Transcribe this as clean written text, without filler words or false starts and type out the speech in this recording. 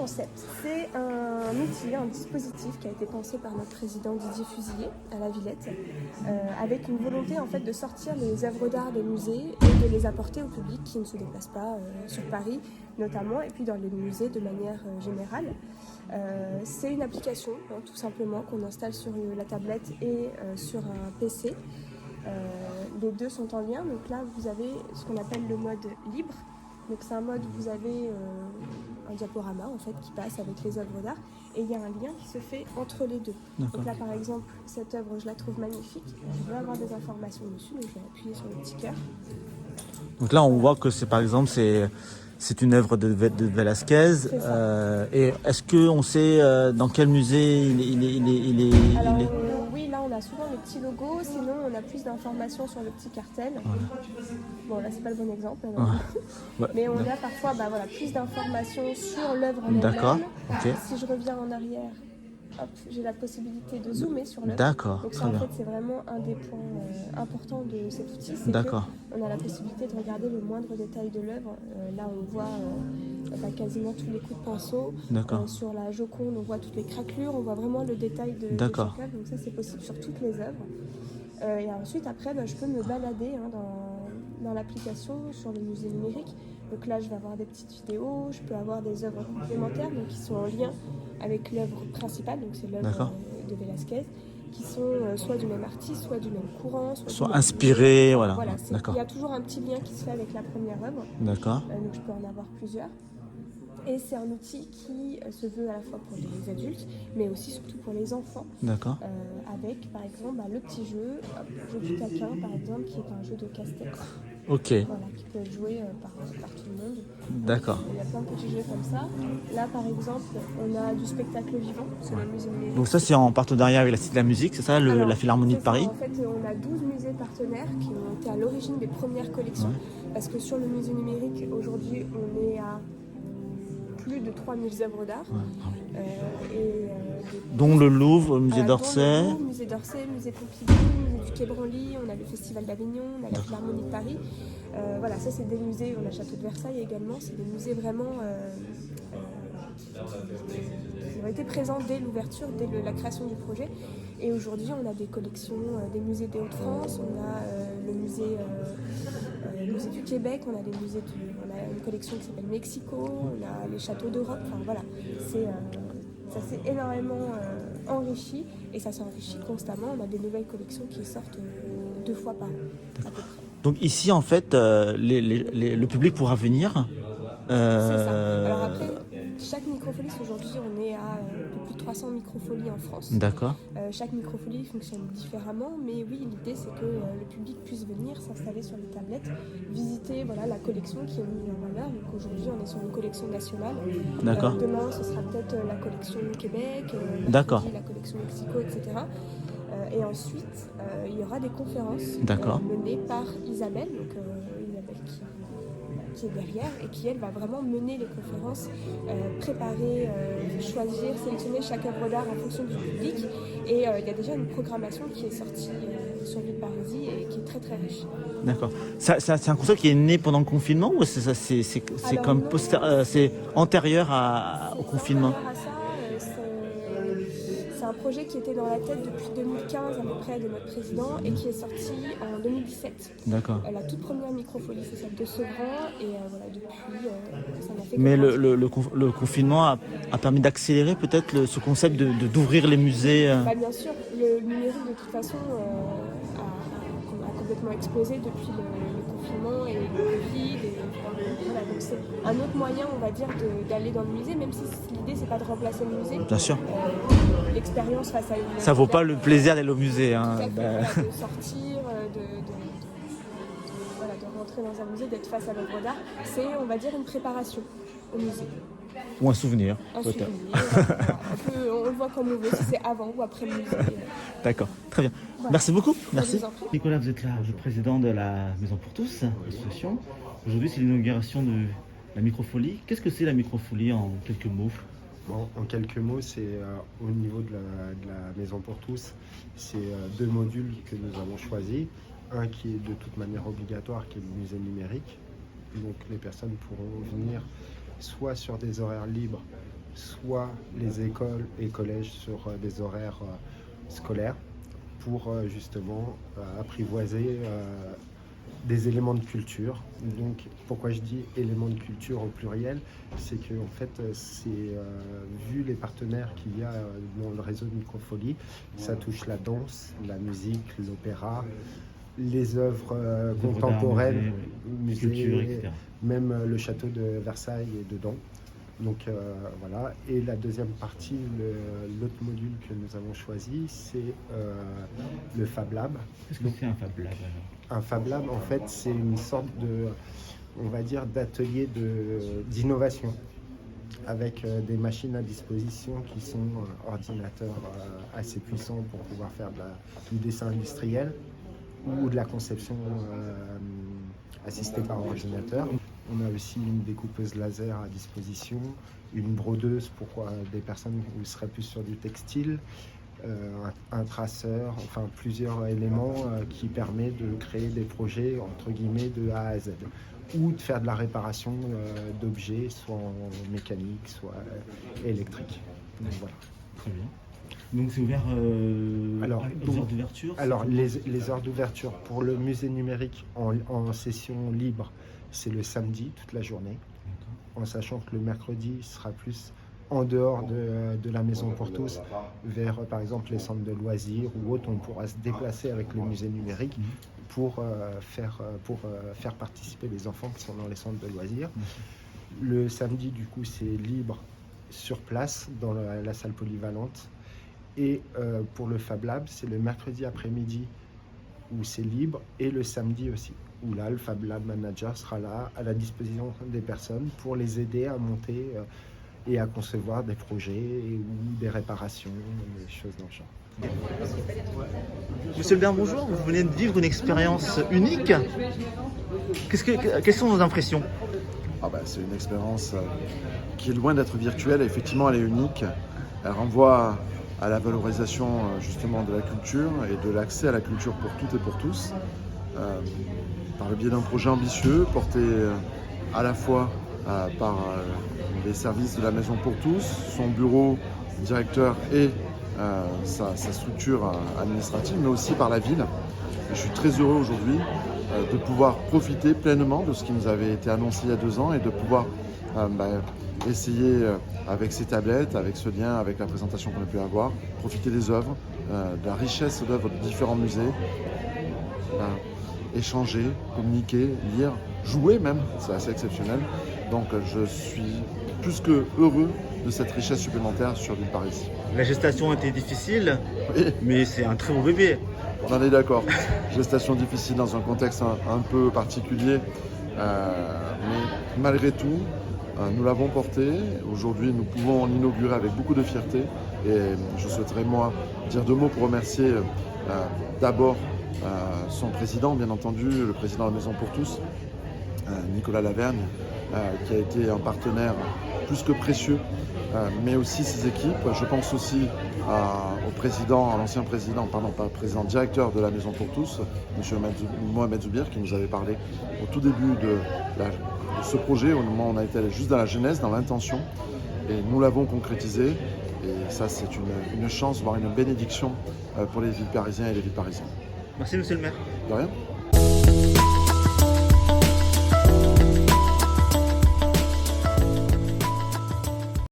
concept, c'est un outil, un dispositif qui a été pensé par notre président Didier Fusilier à la Villette, avec une volonté en fait de sortir les œuvres d'art des musées et de les apporter au public qui ne se déplace pas sur Paris notamment, et puis dans les musées de manière générale. C'est une application, hein, tout simplement, qu'on installe sur la tablette et sur un PC. Les deux sont en lien, donc là vous avez ce qu'on appelle le mode libre. Donc c'est un mode où vous avez un diaporama en fait qui passe avec les œuvres d'art et il y a un lien qui se fait entre les deux. Donc là par exemple cette œuvre je la trouve magnifique, je veux avoir des informations dessus, donc je vais appuyer sur le petit cœur. Donc là on voit que c'est par exemple c'est une œuvre de Velázquez. Et est-ce qu'on sait dans quel musée il est Oui, là on a souvent le petit logo, sinon on a plus d'informations sur le petit cartel. Bon là c'est pas le bon exemple, mais on a parfois plus d'informations sur l'œuvre en elle-même. D'accord. Okay. Si je reviens en arrière, hop, j'ai la possibilité de zoomer sur l'œuvre. D'accord. Donc ça en fait c'est vraiment un des points importants de cet outil, c'est qu'on a la possibilité de regarder le moindre détail de l'œuvre. Là on voit quasiment tous les coups de pinceau. Sur la Joconde on voit toutes les craquelures, on voit vraiment le détail de chaque œuvre. Donc ça c'est possible sur toutes les œuvres. Et ensuite après je peux me balader dans l'application sur le musée numérique. Donc là je vais avoir des petites vidéos, je peux avoir des œuvres complémentaires donc qui sont en lien avec l'œuvre principale, donc c'est l'œuvre de Velázquez, qui sont soit du même artiste, soit du même courant, soit inspirés, voilà. Il y a toujours un petit lien qui se fait avec la première œuvre. Donc je peux en avoir plusieurs. Et c'est un outil qui se veut à la fois pour les adultes, mais aussi surtout pour les enfants. Avec par exemple le petit jeu, jeu du taquin par exemple, qui est un jeu de casse-tête. Voilà, qui peut être joué par tout le monde. Il y a plein de petits jeux comme ça. Là par exemple, on a du spectacle vivant sur le musée numérique. Donc ça c'est en partenariat avec la Cité de la Musique, c'est ça, la Philharmonie de Paris? En fait, on a 12 musées partenaires qui ont été à l'origine des premières collections. Parce que sur le musée numérique, aujourd'hui, on est à plus de 3000 œuvres d'art. Dont le Louvre, le musée d'Orsay. Le musée d'Orsay, le musée Pompidou, le musée du Quai Branly, on a le Festival d'Avignon, on a la Philharmonie de Paris. Voilà, ça c'est des musées, on a le Château de Versailles également, c'est des musées vraiment qui ont été présents dès l'ouverture, dès la création du projet. Et aujourd'hui, on a des collections des musées des Hauts-de-France, on a le musée du Québec, on a une collection qui s'appelle Mexico, on a les châteaux d'Europe, enfin voilà, ça s'est énormément enrichi et ça s'enrichit constamment. On a des nouvelles collections qui sortent 2 fois par an à peu près. Donc ici en fait, le public pourra venir. C'est ça. Alors après, chaque microfolie, aujourd'hui on est à un peu plus de 300 microfolies en France. Chaque microfolie fonctionne différemment, mais oui, l'idée c'est que le public puisse venir s'installer sur les tablettes, visiter la collection qui est mise en valeur. Donc aujourd'hui on est sur une collection nationale. Demain ce sera peut-être la collection Québec, la collection Mexico, etc. Et ensuite il y aura des conférences menées par Isabelle, donc Isabelle qui est derrière et qui elle va vraiment mener les conférences, préparer, choisir, sélectionner chaque œuvre d'art en fonction du public. Et il y a déjà une programmation qui est sortie sur Ville Parisie et qui est très très riche. C'est un concept qui est né pendant le confinement ou c'est antérieur au confinement? C'est un projet qui était dans la tête depuis 2015 à peu près de notre président et qui est sorti en 2017. La toute première microfolie, c'est celle de Sevran et depuis ça n'a fait que... Mais le confinement a permis d'accélérer peut-être ce concept d'ouvrir les musées. Bien sûr, le numérique de toute façon a complètement explosé depuis le confinement et le Covid. Donc c'est un autre moyen, on va dire, d'aller dans le musée, même si l'idée c'est pas de remplacer le musée. Bien sûr. L'expérience face à une... Ça vaut pas le plaisir d'aller au musée. De sortir, de rentrer dans un musée, d'être face à l'œuvre d'art, c'est, on va dire, une préparation au musée. Ou un souvenir, peut-être. On le voit comme on veut, si c'est avant ou après le musée. D'accord, très bien. Merci beaucoup. Merci. Nicolas, vous êtes là, le président de la Maison pour tous, l'association. Aujourd'hui, c'est l'inauguration de la microfolie. Qu'est-ce que c'est la microfolie en quelques mots? En quelques mots, c'est au niveau de la Maison pour tous, c'est 2 modules que nous avons choisis. Un qui est de toute manière obligatoire, qui est le musée numérique. Donc les personnes pourront venir soit sur des horaires libres soit les écoles et collèges sur des horaires scolaires pour justement apprivoiser des éléments de culture. Donc pourquoi je dis éléments de culture au pluriel, c'est que en fait vu les partenaires qu'il y a dans le réseau de Microfolie, ça touche la danse, la musique, l'opéra, les œuvres contemporaines, musées, même le château de Versailles est dedans. Donc voilà, et la deuxième partie, l'autre module que nous avons choisi, c'est le Fab Lab. Qu'est-ce que c'est un Fab Lab alors? Un Fab Lab, en fait, c'est une sorte de, on va dire, d'atelier d'innovation avec des machines à disposition qui sont ordinateurs assez puissants pour pouvoir faire du dessin industriel ou de la conception assistée par ordinateur. On a aussi une découpeuse laser à disposition, une brodeuse pour des personnes qui seraient plus sur du textile, un traceur, enfin plusieurs éléments qui permettent de créer des projets entre guillemets de A à Z ou de faire de la réparation d'objets, soit en mécanique, soit électrique. Donc voilà. Très bien. Donc c'est ouvert aux heures d'ouverture? Alors les heures d'ouverture pour le musée numérique en session libre, c'est le samedi toute la journée, en sachant que le mercredi sera plus en dehors de la maison pour tous, vers par exemple les centres de loisirs ou autres. On pourra se déplacer avec le musée numérique pour faire participer les enfants qui sont dans les centres de loisirs. Le samedi, du coup, c'est libre sur place dans la salle polyvalente. Et pour le Fab Lab, c'est le mercredi après-midi où c'est libre, et le samedi aussi, où là, le Fab Lab Manager sera là à la disposition des personnes pour les aider à monter et à concevoir des projets ou des réparations, des choses dans le genre. Monsieur Lebert, bonjour. Vous venez de vivre une expérience unique. Quelles sont vos impressions? C'est une expérience qui est loin d'être virtuelle. Effectivement, elle est unique. Elle renvoie à la valorisation justement de la culture et de l'accès à la culture pour toutes et pour tous, par le biais d'un projet ambitieux porté à la fois par les services de la Maison pour tous, son bureau directeur et sa structure administrative, mais aussi par la ville. Et je suis très heureux aujourd'hui de pouvoir profiter pleinement de ce qui nous avait été annoncé il y a 2 ans et de pouvoir essayer avec ces tablettes, avec ce lien, avec la présentation qu'on a pu avoir, profiter des œuvres, de la richesse d'œuvres de différents musées, échanger, communiquer, lire, jouer même, c'est assez exceptionnel. Donc je suis plus que heureux de cette richesse supplémentaire sur l'île Paris. La gestation était difficile, oui, mais c'est un très beau bébé. On en est d'accord. Gestation difficile dans un contexte un peu particulier, mais malgré tout, nous l'avons porté. Aujourd'hui, nous pouvons l'inaugurer avec beaucoup de fierté. Et je souhaiterais, moi, dire 2 mots pour remercier d'abord son président, bien entendu, le président de la Maison pour tous, Nicolas Lavergne, qui a été un partenaire plus que précieux, mais aussi ses équipes. Je pense aussi au président, à l'ancien président, directeur de la Maison pour tous, M. Mohamed Zoubir, qui nous avait parlé au tout début de ce projet, au moment où on a été allé juste dans la genèse, dans l'intention, et nous l'avons concrétisé. Et ça, c'est une chance, voire une bénédiction pour les villes parisiens et les villes parisiennes. Merci, monsieur le maire. De rien.